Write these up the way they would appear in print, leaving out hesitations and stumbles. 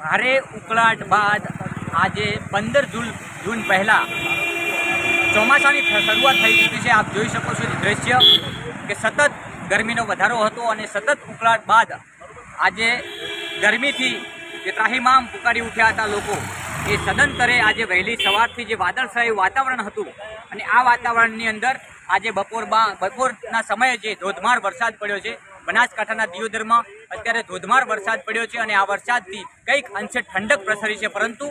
ભારે ઉકળાટ બાદ આજે 15 જૂન પહેલાં ચોમાસાની શરૂઆત થઈ ચૂકી છે। આપ જોઈ શકો છો દ્રશ્ય કે સતત ગરમીનો વધારો હતો અને સતત ઉકળાટ બાદ આજે ગરમીથી જે ત્રાહિમામ પુકારી ઉઠ્યા હતા લોકો, એ સદંતરે આજે વહેલી સવારથી જે વાદળછાયું વાતાવરણ હતું અને આ વાતાવરણની અંદર આજે બપોરના સમયે જે ધોધમાર વરસાદ પડ્યો છે બનાસકાંઠાના દિયોદરમાં અત્યારે ધોધમાર વરસાદ પડ્યો છે અને આ વરસાદથી કંઈક અંશે ઠંડક પ્રસરી છે। પરંતુ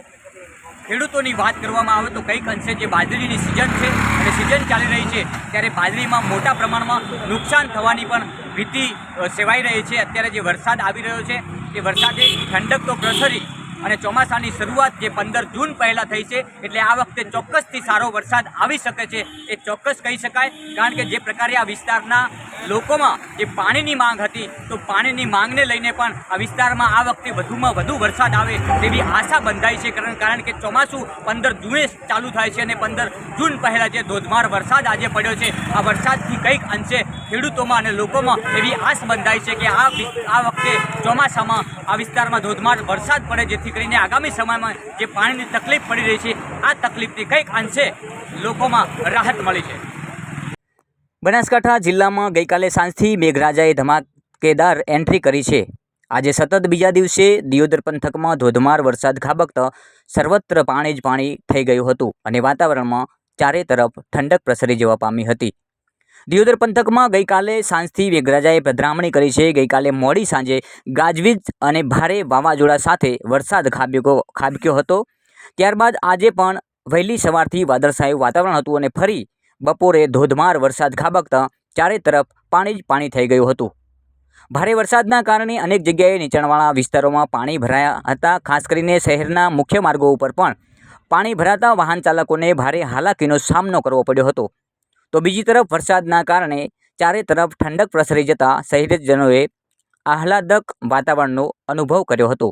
ખેડૂતોની વાત કરવામાં આવે તો કંઈક અંશે જે બાજરીની સિઝન છે અને સિઝન ચાલી રહી છે ત્યારે બાજરીમાં મોટા પ્રમાણમાં નુકસાન થવાની પણ ભીતિ સેવાઈ રહી છે। અત્યારે જે વરસાદ આવી રહ્યો છે એ વરસાદે ઠંડક તો પ્રસરી અને ચોમાસાની શરૂઆત જે 15 જૂન પહેલાં થઈ છે એટલે આ વખતે ચોક્કસથી સારો વરસાદ આવી શકે છે એ ચોક્કસ કહી શકાય। કારણ કે જે પ્રકારે આ વિસ્તારના લોકોમાં જે પાણીની માંગ હતી તો પાણીની માંગને લઈને પણ આ વિસ્તારમાં આ વખતે વધુમાં વધુ વરસાદ આવે તેવી આશા બંધાઈ છે। કારણ કે ચોમાસું 15 જૂને ચાલુ થાય છે અને 15 જૂન પહેલાં જે ધોધમાર વરસાદ આજે પડ્યો છે આ વરસાદથી કંઈક અંશે ખેડૂતોમાં અને લોકોમાં એવી આશ બંધાઈ છે કે આ વખતે ચોમાસામાં આ વિસ્તારમાં ધોધમાર વરસાદ પડે, જેથી કરીને આગામી સમયમાં જે પાણીની તકલીફ પડી રહી છે આ તકલીફથી કંઈક અંશે લોકોમાં રાહત મળી છે। બનાસકાંઠા જિલ્લામાં ગઈકાલે સાંજથી મેઘરાજાએ ધમાકેદાર એન્ટ્રી કરી છે। આજે સતત બીજા દિવસે દિયોદર પંથકમાં ધોધમાર વરસાદ ખાબકતા સર્વત્ર પાણી જ પાણી થઈ ગયું હતું અને વાતાવરણમાં ચારે તરફ ઠંડક પ્રસરી જવા પામી હતી। દિયોદર પંથકમાં ગઈકાલે સાંજથી મેઘરાજાએ પધરામણી કરી છે। ગઈકાલે મોડી સાંજે ગાજવીજ અને ભારે વાવાઝોડા સાથે વરસાદ ખાબક્યો હતો। ત્યારબાદ આજે પણ વહેલી સવારથી વાદળછાયું વાતાવરણ હતું અને ફરી બપોરે ધોધમાર વરસાદ ખાબકતા ચારે તરફ પાણી જ પાણી થઈ ગયું હતું। ભારે વરસાદના કારણે અનેક જગ્યાએ નીચાણવાળા વિસ્તારોમાં પાણી ભરાયા હતા। ખાસ કરીને શહેરના મુખ્ય માર્ગો ઉપર પણ પાણી ભરાતા વાહન ચાલકોને ભારે હાલાકીનો સામનો કરવો પડ્યો હતો। તો બીજી તરફ વરસાદના કારણે ચારે તરફ ઠંડક પ્રસરી જતા શહેરીજનોએ આહલાદક વાતાવરણનો અનુભવ કર્યો હતો।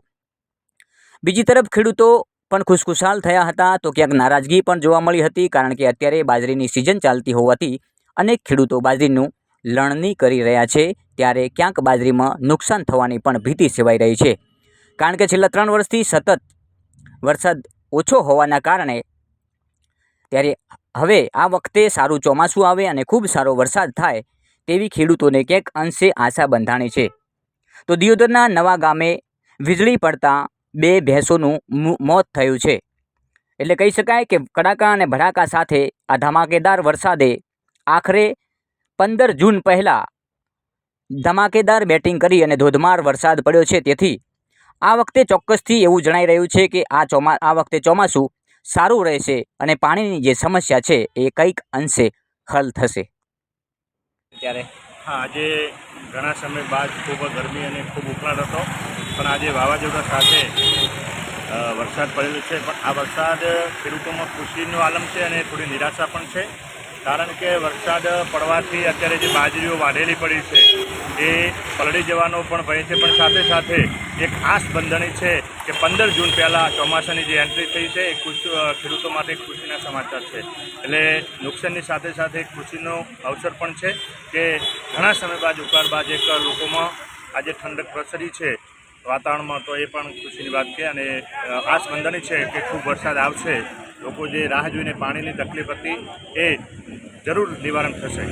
બીજી તરફ ખેડૂતો પણ ખુશખુશાલ થયા હતા તો ક્યાંક નારાજગી પણ જોવા મળી હતી। કારણ કે અત્યારે બાજરીની સિઝન ચાલતી હોવાથી અનેક ખેડૂતો બાજરીનું લણણી કરી રહ્યા છે, ત્યારે ક્યાંક બાજરીમાં નુકસાન થવાની પણ ભીતિ સેવાઈ રહી છે। કારણ કે છેલ્લા 3 વર્ષથી સતત વરસાદ ઓછો હોવાના કારણે ત્યારે હવે આ વખતે સારું ચોમાસું આવે અને ખૂબ સારો વરસાદ થાય તેવી ખેડૂતોને ક્યાંક અંશે આશા બંધાણી છે। તો દિયોદરના નવા ગામે વીજળી પડતા 2 ભેંસોનું મોત થયું છે। એટલે કહી શકાય કે કડાકા અને ભડાકા સાથે આ ધમાકેદાર વરસાદે આખરે 15 જૂન પહેલાં ધમાકેદાર બેટિંગ કરી અને ધોધમાર વરસાદ પડ્યો છે। તેથી આ વખતે ચોક્કસથી એવું જણાઈ રહ્યું છે કે આ વખતે ચોમાસું સારું રહેશે અને પાણીની જે સમસ્યા છે એ કંઈક અંશે હલ થશે। ત્યારે આજે ઘણા સમય બાદ ખૂબ ગરમી અને ખૂબ ઉકળાટ હતો, પણ આજે વાવાઝોડા સાથે વરસાદ પડેલો છે। પણ આ વરસાદ ખેડૂતોમાં ખુશીનો આલમ છે અને થોડી નિરાશા પણ છે। કારણ કે વરસાદ પડવાથી અત્યારે જે બાજરીઓ વાઢેલી પડી છે એ પલળી જવાનો પણ ભય છે, પણ સાથે સાથે એક આશ બંધાણી છે કે 15 જૂન પહેલાં ચોમાસાની જે એન્ટ્રી થઈ છે એ ખેડૂતો માટે ખુશીના સમાચાર છે। એટલે નુકસાનની સાથે સાથે ખુશીનો અવસર પણ છે કે ઘણા સમય બાદ ઉકાળ બાદ એક લોકોમાં આજે ઠંડક પ્રસરી છે વાતાવરણમાં, તો એ પણ ખુશીની વાત છે અને આશ બંધાણી છે કે ખૂબ વરસાદ આવશે। લોકો જે રાહ જોઈને પાણીની તકલીફ હતી એ જરૂર નિવારણ થશે।